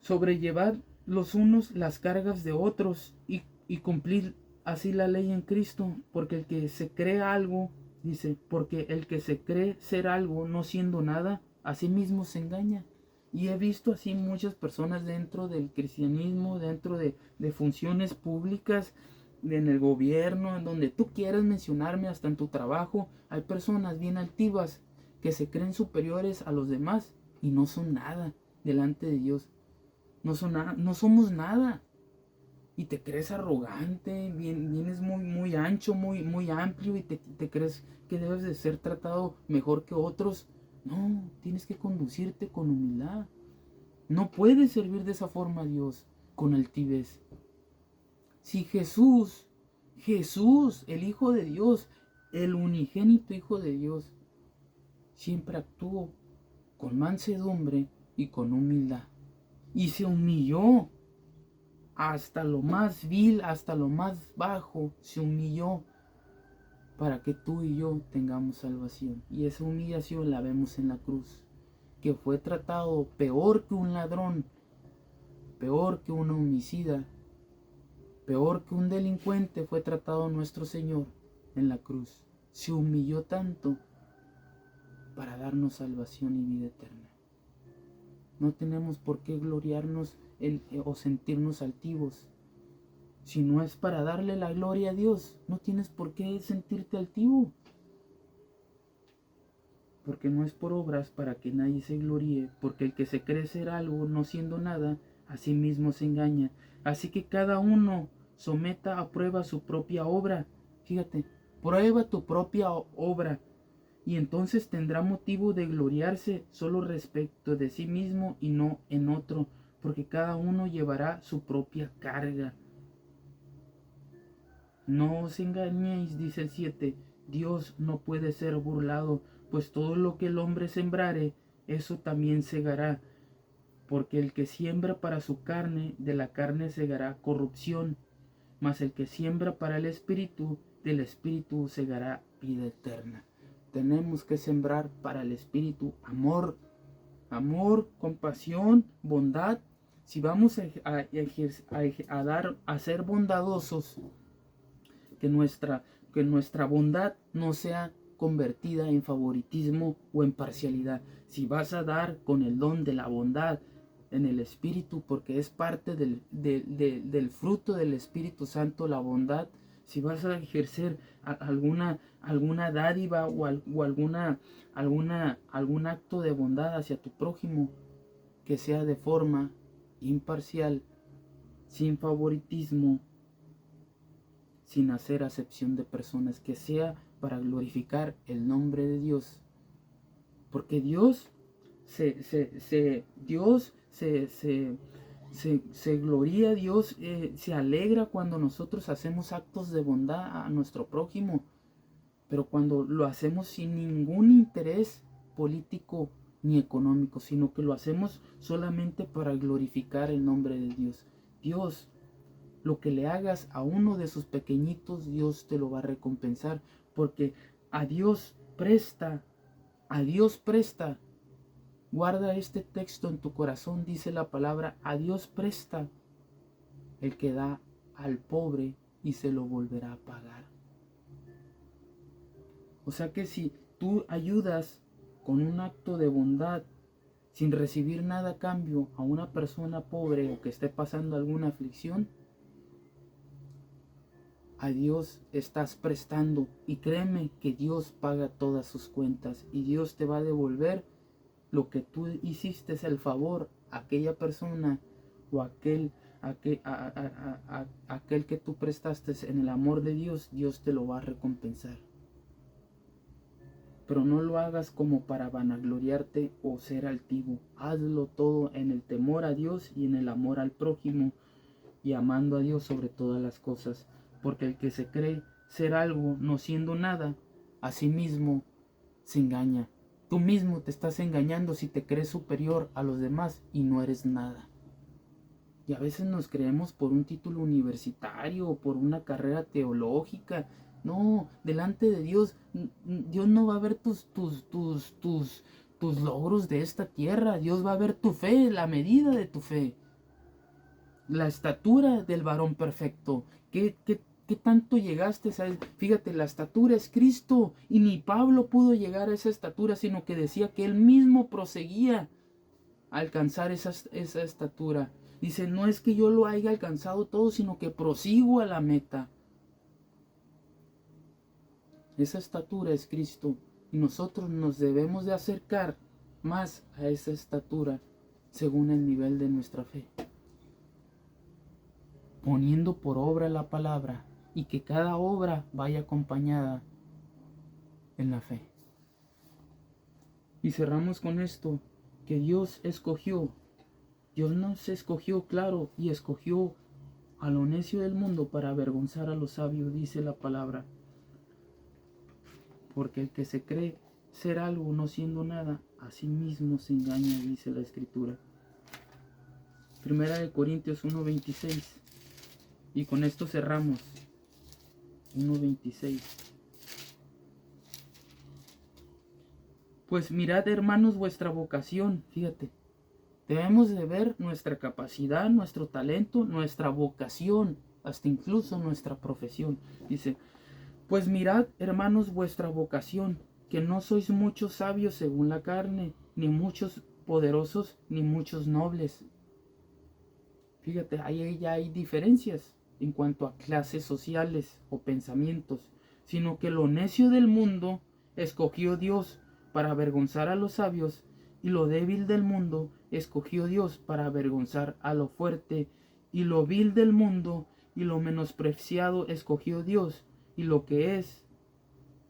Sobrellevad los unos las cargas de otros y cumplir así la ley en Cristo, porque el que se crea algo Dice, porque el que se cree ser algo no siendo nada, a sí mismo se engaña. Y he visto así muchas personas dentro del cristianismo, dentro de funciones públicas, en el gobierno, en donde tú quieras mencionarme, hasta en tu trabajo, hay personas bien altivas que se creen superiores a los demás y no son nada delante de Dios. No son nada, no somos nada. Y te crees arrogante, vienes muy ancho, muy amplio y te crees que debes de ser tratado mejor que otros. No, tienes que conducirte con humildad. No puedes servir de esa forma a Dios, con altivez. Si Jesús, el Hijo de Dios, el unigénito Hijo de Dios, siempre actuó con mansedumbre y con humildad. Y se humilló hasta lo más vil, hasta lo más bajo, se humilló para que tú y yo tengamos salvación. Y esa humillación la vemos en la cruz, que fue tratado peor que un ladrón, peor que un homicida, peor que un delincuente fue tratado nuestro Señor en la cruz. Se humilló tanto para darnos salvación y vida eterna. No tenemos por qué gloriarnos o sentirnos altivos. Si no es para darle la gloria a Dios, no tienes por qué sentirte altivo. Porque no es por obras para que nadie se gloríe, porque el que se cree ser algo no siendo nada, a sí mismo se engaña. Así que cada uno someta a prueba su propia obra. Fíjate, prueba tu propia obra y entonces tendrá motivo de gloriarse solo respecto de sí mismo y no en otro, porque cada uno llevará su propia carga. No os engañéis, dice el 7, Dios no puede ser burlado, pues todo lo que el hombre sembrare, eso también segará, porque el que siembra para su carne, de la carne segará corrupción, mas el que siembra para el Espíritu, del Espíritu segará vida eterna. Tenemos que sembrar para el Espíritu amor, compasión, bondad. Si vamos a ser bondadosos, que nuestra bondad no sea convertida en favoritismo o en parcialidad. Si vas a dar con el don de la bondad en el Espíritu, porque es parte del fruto del Espíritu Santo, la bondad, si vas a ejercer alguna dádiva o algún acto de bondad hacia tu prójimo, que sea de forma imparcial, sin favoritismo, sin hacer acepción de personas, que sea para glorificar el nombre de Dios. Porque Dios se gloria, Dios se alegra cuando nosotros hacemos actos de bondad a nuestro prójimo, pero cuando lo hacemos sin ningún interés político ni económico, sino que lo hacemos solamente para glorificar el nombre de Dios. Dios, lo que le hagas a uno de sus pequeñitos, Dios te lo va a recompensar, porque a Dios presta. Guarda este texto en tu corazón, dice la palabra, a Dios presta el que da al pobre y se lo volverá a pagar. O sea que si tú ayudas con un acto de bondad, sin recibir nada a cambio, a una persona pobre o que esté pasando alguna aflicción, a Dios estás prestando, y créeme que Dios paga todas sus cuentas y Dios te va a devolver lo que tú hiciste, el favor a aquella persona o aquel que tú prestaste en el amor de Dios. Dios te lo va a recompensar. Pero no lo hagas como para vanagloriarte o ser altivo. Hazlo todo en el temor a Dios y en el amor al prójimo, y amando a Dios sobre todas las cosas. Porque el que se cree ser algo no siendo nada, a sí mismo se engaña. Tú mismo te estás engañando si te crees superior a los demás y no eres nada. Y a veces nos creemos por un título universitario o por una carrera teológica. No, delante de Dios, Dios no va a ver tus logros de esta tierra. Dios va a ver tu fe, la medida de tu fe, la estatura del varón perfecto. ¿Qué qué tanto llegaste a él? Fíjate, la estatura es Cristo y ni Pablo pudo llegar a esa estatura, sino que decía que él mismo proseguía a alcanzar esa estatura. Dice, no es que yo lo haya alcanzado todo, sino que prosigo a la meta. Esa estatura es Cristo y nosotros nos debemos de acercar más a esa estatura según el nivel de nuestra fe, poniendo por obra la palabra y que cada obra vaya acompañada en la fe. Y cerramos con esto, que Dios nos escogió, claro, y escogió a lo necio del mundo para avergonzar a los sabios, dice la palabra. Porque el que se cree ser algo no siendo nada, a sí mismo se engaña, dice la Escritura. Primera de Corintios 1:26. Y con esto cerramos. 1:26. Pues mirad, hermanos, vuestra vocación. Fíjate, debemos de ver nuestra capacidad, nuestro talento, nuestra vocación, hasta incluso nuestra profesión. Dice, pues mirad, hermanos, vuestra vocación, que no sois muchos sabios según la carne, ni muchos poderosos, ni muchos nobles. Fíjate, ahí ya hay diferencias en cuanto a clases sociales o pensamientos, sino que lo necio del mundo escogió Dios para avergonzar a los sabios, y lo débil del mundo escogió Dios para avergonzar a lo fuerte, y lo vil del mundo y lo menospreciado escogió Dios, y lo que es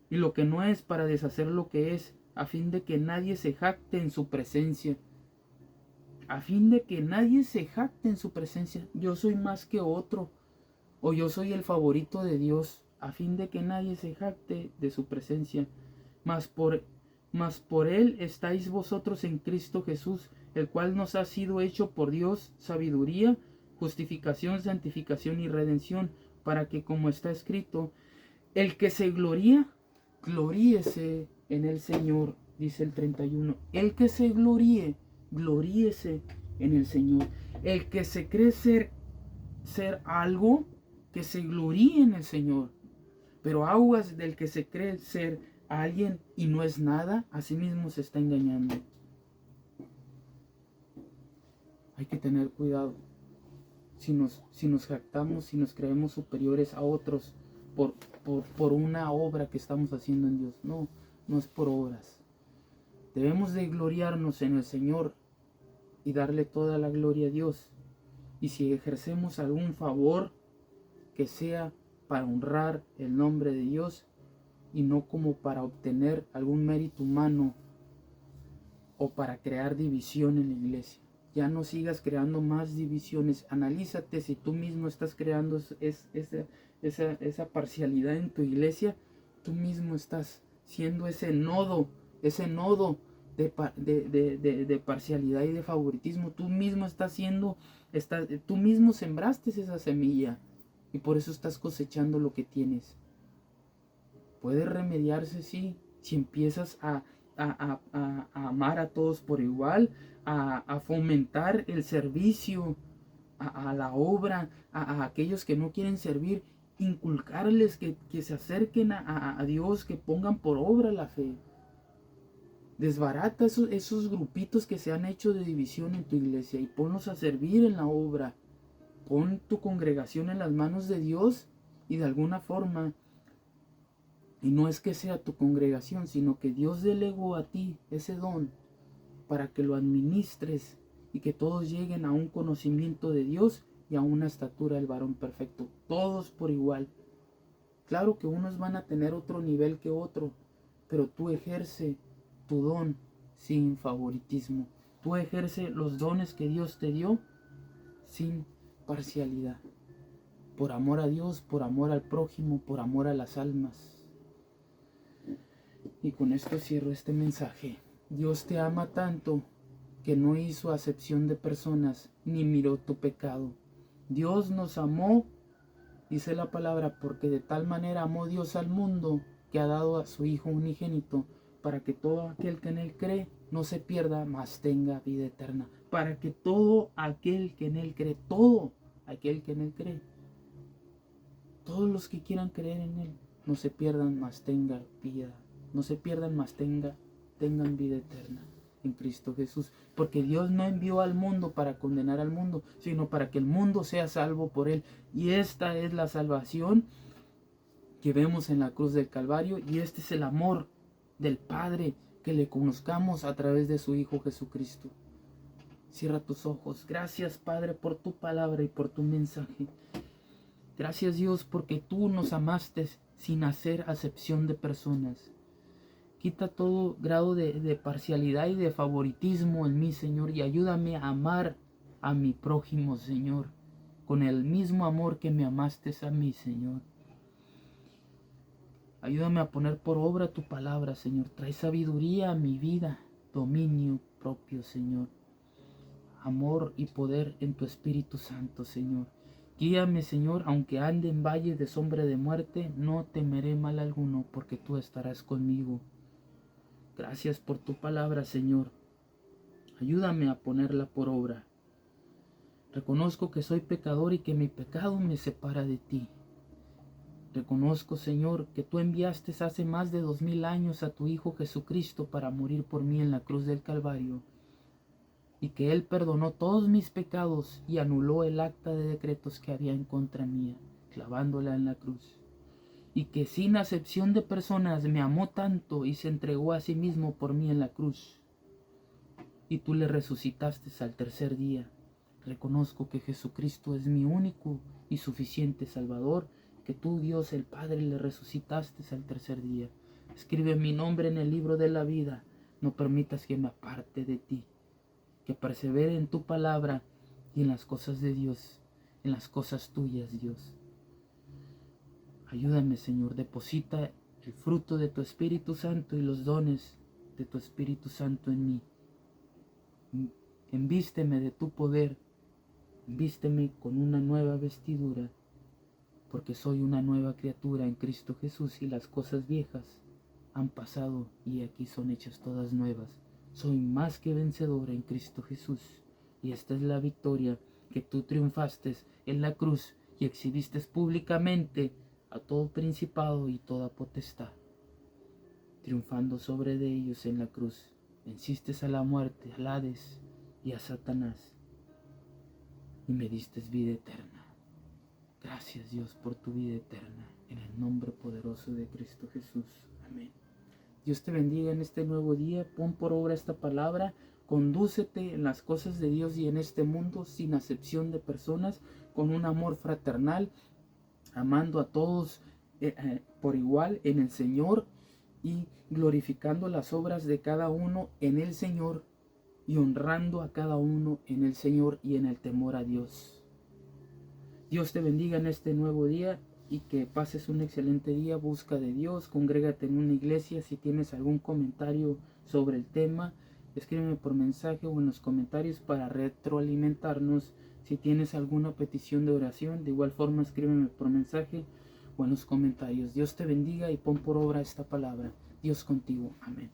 y lo que no es, para deshacer lo que es, a fin de que nadie se jacte en su presencia. A fin de que nadie se jacte en su presencia. Yo soy más que otro, o yo soy el favorito de Dios, a fin de que nadie se jacte de su presencia. Mas por él estáis vosotros en Cristo Jesús, el cual nos ha sido hecho por Dios sabiduría, justificación, santificación y redención, para que, como está escrito, el que se gloría, gloríese en el Señor, dice el 31. El que se gloríe, gloríese en el Señor. El que se cree ser algo, que se gloríe en el Señor. Pero aguas del que se cree ser alguien y no es nada, a sí mismo se está engañando. Hay que tener cuidado. Si nos jactamos, si nos creemos superiores a otros por una obra que estamos haciendo en Dios. No es por obras. Debemos de gloriarnos en el Señor y darle toda la gloria a Dios. Y si ejercemos algún favor, que sea para honrar el nombre de Dios y no como para obtener algún mérito humano o para crear división en la iglesia. Ya no sigas creando más divisiones. Analízate si tú mismo estás creando esa parcialidad en tu iglesia. Tú mismo estás siendo ese nodo de parcialidad y de favoritismo. Tú mismo tú mismo sembraste esa semilla y por eso estás cosechando lo que tienes. Puede remediarse, sí, si empiezas a amar a todos por igual, a fomentar el servicio, a la obra, a aquellos que no quieren servir, inculcarles que se acerquen a Dios, que pongan por obra la fe. Desbarata esos grupitos que se han hecho de división en tu iglesia y ponlos a servir en la obra. Pon tu congregación en las manos de Dios y de alguna forma, y no es que sea tu congregación, sino que Dios delegó a ti ese don para que lo administres y que todos lleguen a un conocimiento de Dios y a una estatura del varón perfecto. Todos por igual. Claro que unos van a tener otro nivel que otro, pero tú ejerce tu don sin favoritismo. Tú ejerce los dones que Dios te dio sin parcialidad. Por amor a Dios, por amor al prójimo, por amor a las almas. Y con esto cierro este mensaje. Dios te ama tanto que no hizo acepción de personas ni miró tu pecado. Dios nos amó, dice la palabra, porque de tal manera amó Dios al mundo que ha dado a su Hijo unigénito, para que todo aquel que en él cree no se pierda, mas tenga vida eterna. Para que todo aquel que en él cree, todo aquel que en él cree, Todos los que quieran creer en Él no se pierdan, mas tengan vida. No se pierdan, mas tengan vida eterna en Cristo Jesús. Porque Dios no envió al mundo para condenar al mundo, sino para que el mundo sea salvo por Él. Y esta es la salvación que vemos en la cruz del Calvario. Y este es el amor del Padre, que le conozcamos a través de su Hijo Jesucristo. Cierra tus ojos. Gracias, Padre, por tu palabra y por tu mensaje. Gracias, Dios, porque tú nos amaste sin hacer acepción de personas. Quita todo grado de parcialidad y de favoritismo en mí, Señor, y ayúdame a amar a mi prójimo, Señor, con el mismo amor que me amaste a mí, Señor. Ayúdame a poner por obra tu palabra, Señor. Trae sabiduría a mi vida, dominio propio, Señor. Amor y poder en tu Espíritu Santo, Señor. Guíame, Señor, aunque ande en valle de sombra de muerte, no temeré mal alguno, porque tú estarás conmigo. Gracias por tu palabra, Señor. Ayúdame a ponerla por obra. Reconozco que soy pecador y que mi pecado me separa de ti. Reconozco, Señor, que tú enviaste hace más de 2000 años a tu Hijo Jesucristo para morir por mí en la cruz del Calvario, y que Él perdonó todos mis pecados y anuló el acta de decretos que había en contra mía, clavándola en la cruz. Y que sin acepción de personas me amó tanto y se entregó a sí mismo por mí en la cruz. Y tú le resucitaste al tercer día. Reconozco que Jesucristo es mi único y suficiente Salvador, que tú, Dios el Padre, le resucitaste al tercer día. Escribe mi nombre en el libro de la vida. No permitas que me aparte de ti. Que persevere en tu palabra y en las cosas de Dios, en las cosas tuyas, Dios. Ayúdame, Señor, deposita el fruto de tu Espíritu Santo y los dones de tu Espíritu Santo en mí. Envísteme de tu poder, envísteme con una nueva vestidura, porque soy una nueva criatura en Cristo Jesús y las cosas viejas han pasado y aquí son hechas todas nuevas. Soy más que vencedora en Cristo Jesús, y esta es la victoria que tú triunfaste en la cruz y exhibiste públicamente a todo principado y toda potestad, triunfando sobre de ellos en la cruz. Venciste a la muerte, al Hades y a Satanás, y me diste vida eterna. Gracias, Dios, por tu vida eterna, en el nombre poderoso de Cristo Jesús. Amén. Dios te bendiga en este nuevo día. Pon por obra esta palabra. Condúcete en las cosas de Dios y en este mundo sin acepción de personas, con un amor fraternal, amando a todos por igual en el Señor y glorificando las obras de cada uno en el Señor y honrando a cada uno en el Señor y en el temor a Dios. Dios te bendiga en este nuevo día y que pases un excelente día. Busca de Dios, congrégate en una iglesia. Si tienes algún comentario sobre el tema, escríbeme por mensaje o en los comentarios para retroalimentarnos. Si tienes alguna petición de oración, de igual forma escríbeme por mensaje o en los comentarios. Dios te bendiga y pon por obra esta palabra. Dios contigo. Amén.